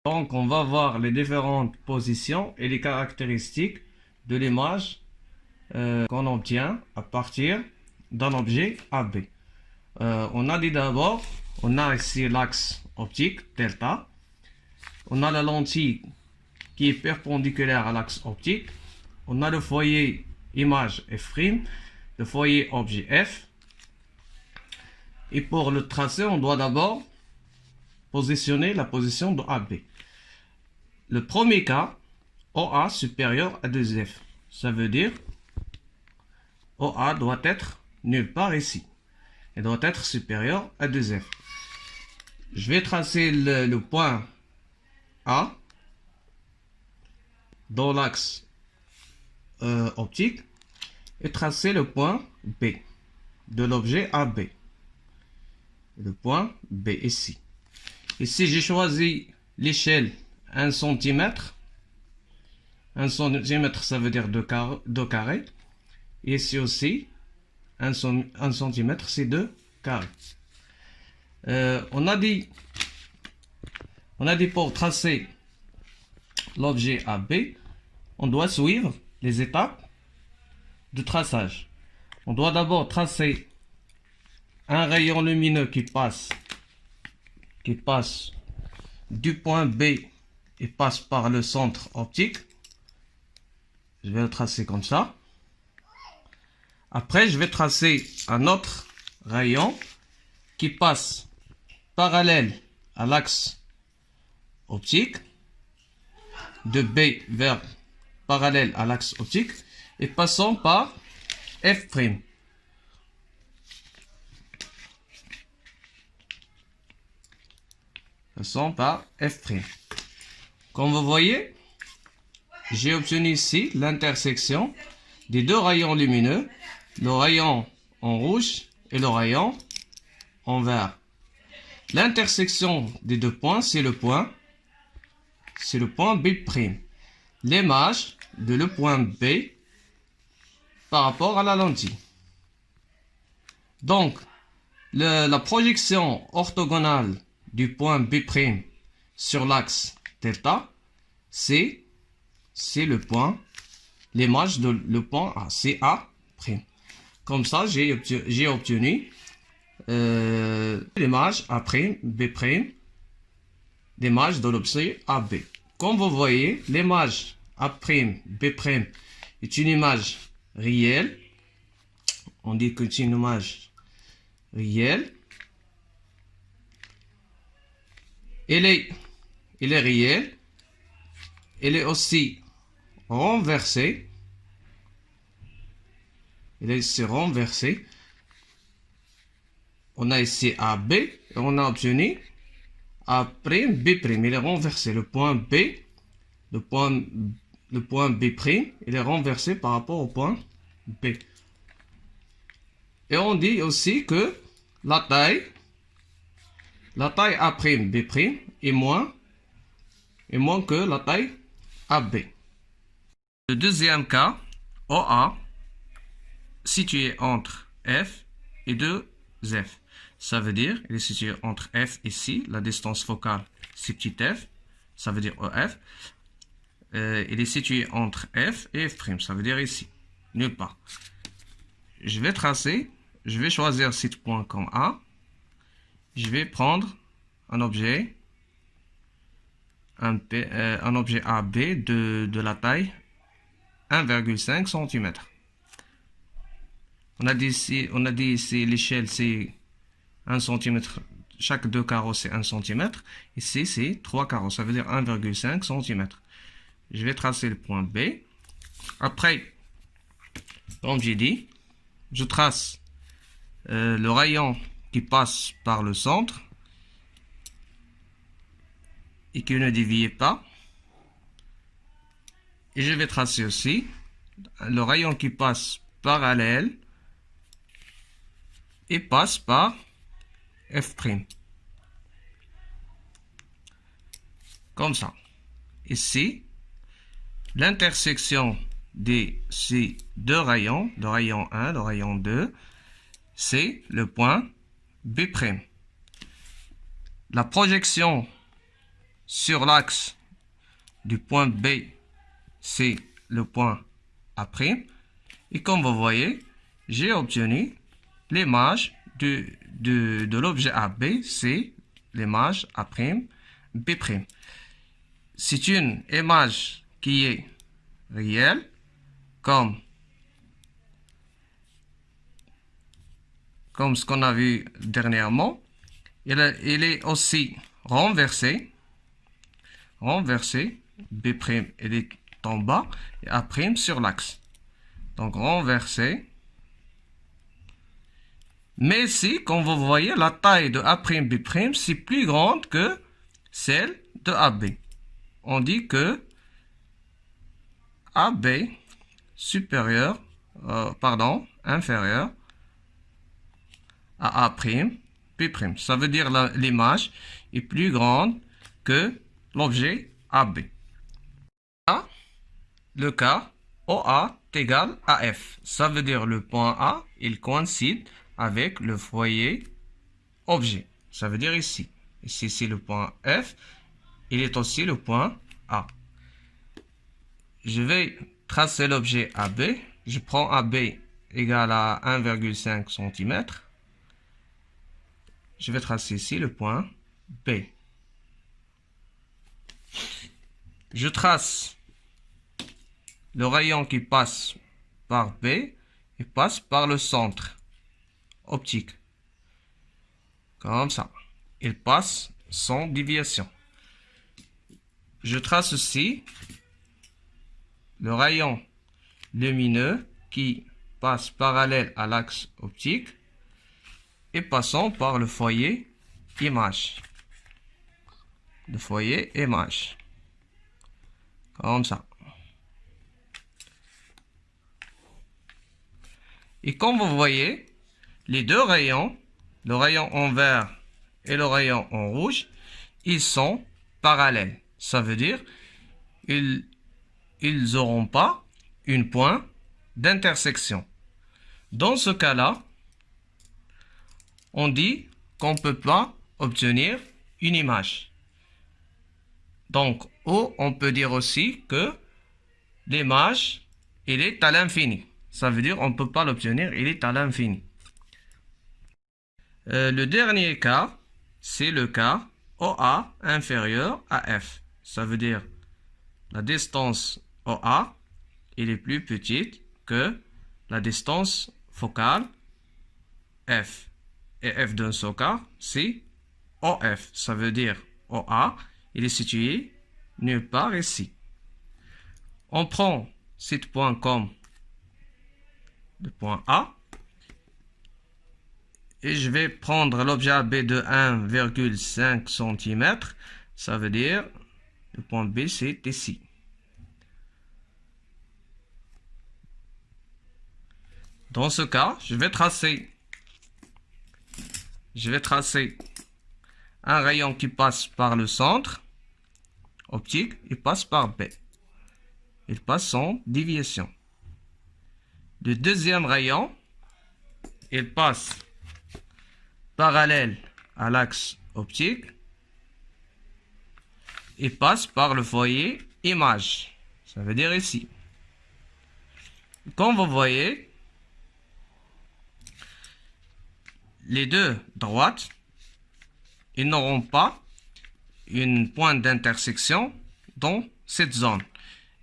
Donc, on va voir les différentes positions et les caractéristiques de l'image qu'on obtient à partir d'un objet AB. On a dit d'abord, on a ici l'axe optique, delta. On a la lentille qui est perpendiculaire à l'axe optique. On a le foyer image F', le foyer objet F. Et pour le tracé, on doit d'abord positionner la position de AB. Le premier cas, OA supérieur à 2F. Ça veut dire OA doit être nulle part ici. Il doit être supérieur à 2F. Je vais tracer le point A dans l'axe optique et tracer le point B de l'objet AB. Le point B ici. Ici, j'ai choisi l'échelle 1 cm. 1 cm, ça veut dire 2 carrés. Et ici aussi, 1 cm, c'est 2 carrés. On a dit pour tracer l'objet AB, on doit suivre les étapes de traçage. On doit d'abord tracer un rayon lumineux qui passe du point B et passe par le centre optique. Je vais le tracer comme ça. Après, je vais tracer un autre rayon qui passe parallèle à l'axe optique, de B vers parallèle à l'axe optique, et passant par F'. Passant par F'. Comme vous voyez, j'ai obtenu ici l'intersection des deux rayons lumineux, le rayon en rouge et le rayon en vert. L'intersection des deux points, c'est le point B'. L'image de le point B par rapport à la lentille. Donc, la projection orthogonale du point B' sur l'axe delta, c'est le point, l'image de le point A, c'est A'. Comme ça, j'ai obtenu l'image A', B', l'image de l'objet AB. Comme vous voyez, l'image A', B' est une image réelle. On dit que c'est une image réelle. Elle est réelle. Elle est aussi renversée. Elle est ici renversée. On a ici AB et on a obtenu A', B'. Il est renversé. Le point B, le point B', il est renversé par rapport au point B. Et on dit aussi que la taille A', B' est moins que la taille AB. Le deuxième cas, OA, situé entre F et 2F. Ça veut dire, il est situé entre F ici, la distance focale, c'est petit f, ça veut dire EF. Il est situé entre F et F', ça veut dire ici, nulle part. Je vais choisir ce point comme A. Je vais prendre un objet AB de la taille 1,5 cm. On a dit ici l'échelle c'est 1 cm, chaque 2 carreaux c'est 1 cm. Ici c'est 3 carreaux, ça veut dire 1,5 cm. Je vais tracer le point B. Après, comme j'ai dit, je trace le rayon qui passe par le centre et qui ne dévie pas. Et je vais tracer aussi le rayon qui passe parallèle et passe par F'. Comme ça. Ici, l'intersection de ces deux rayons, le rayon 1, le rayon 2, c'est le point B'. La projection sur l'axe du point B, c'est le point A'. Et comme vous voyez, j'ai obtenu l'image de l'objet AB, c'est l'image A', B'. C'est une image qui est réelle, comme ce qu'on a vu dernièrement. Il est aussi renversé. B', il est en bas et A' sur l'axe. Donc renversé. Mais ici, comme vous voyez, la taille de A', B', c'est plus grande que celle de AB. On dit que AB inférieur à A', B'. Ça veut dire l'image est plus grande que l'objet AB. Le cas OA est égal à F. Ça veut dire le point A, il coïncide avec le foyer objet. Ça veut dire ici. Ici, c'est le point F. Il est aussi le point A. Je vais tracer l'objet AB. Je prends AB égal à 1,5 cm. Je vais tracer ici le point B. Je trace le rayon qui passe par B et passe par le centre optique. Comme ça. Il passe sans déviation. Je trace aussi le rayon lumineux qui passe parallèle à l'axe optique et passant par le foyer image. Le foyer image. Comme ça. Et comme vous voyez, les deux rayons, le rayon en vert et le rayon en rouge, ils sont parallèles. Ça veut dire ils n'auront pas une point d'intersection. Dans ce cas-là, on dit qu'on ne peut pas obtenir une image. Donc, on peut dire aussi que l'image, elle est à l'infini. Ça veut dire qu'on ne peut pas l'obtenir, il est à l'infini. Le dernier cas, c'est le cas OA inférieur à F. Ça veut dire la distance OA, elle est plus petite que la distance focale F. Et F d'un seul cas, c'est OF. Ça veut dire OA, il est situé nulle part ici. On prend ce point comme le point A. Et je vais prendre l'objet AB de 1,5 cm. Ça veut dire le point B, c'est ici. Dans ce cas, je vais tracer un rayon qui passe par le centre optique et passe par B. Il passe sans déviation. Le deuxième rayon, il passe parallèle à l'axe optique et passe par le foyer image. Ça veut dire ici. Comme vous voyez, les deux droites, ils n'auront pas une pointe d'intersection dans cette zone.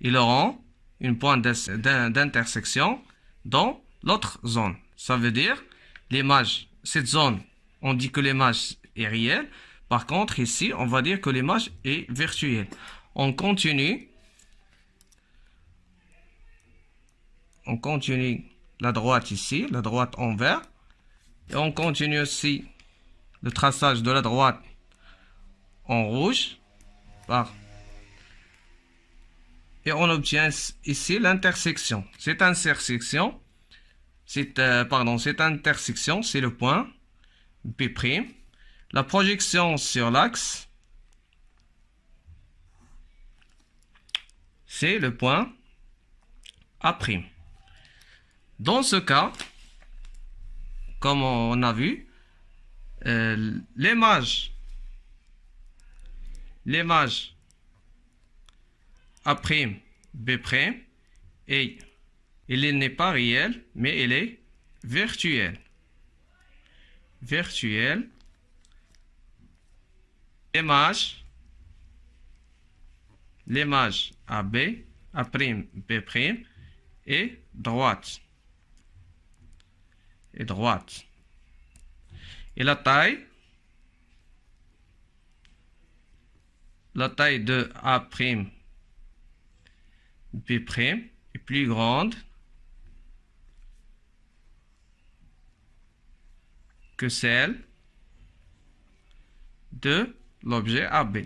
Ils auront une pointe d'intersection dans l'autre zone. Ça veut dire l'image, cette zone, on dit que l'image est réelle. Par contre, ici, on va dire que l'image est virtuelle. On continue la droite ici, la droite en vert. Et on continue aussi le traçage de la droite en rouge. Et on obtient ici l'intersection. Cette intersection, c'est le point B'. La projection sur l'axe, c'est le point A'. Dans ce cas, comme on a vu, l'image L'image A', B', et il n'est pas réel, mais il est virtuel. Virtuel. L'image AB, A', B', est droite. Et droite. Et la taille de A', B' est plus grande que celle de l'objet AB.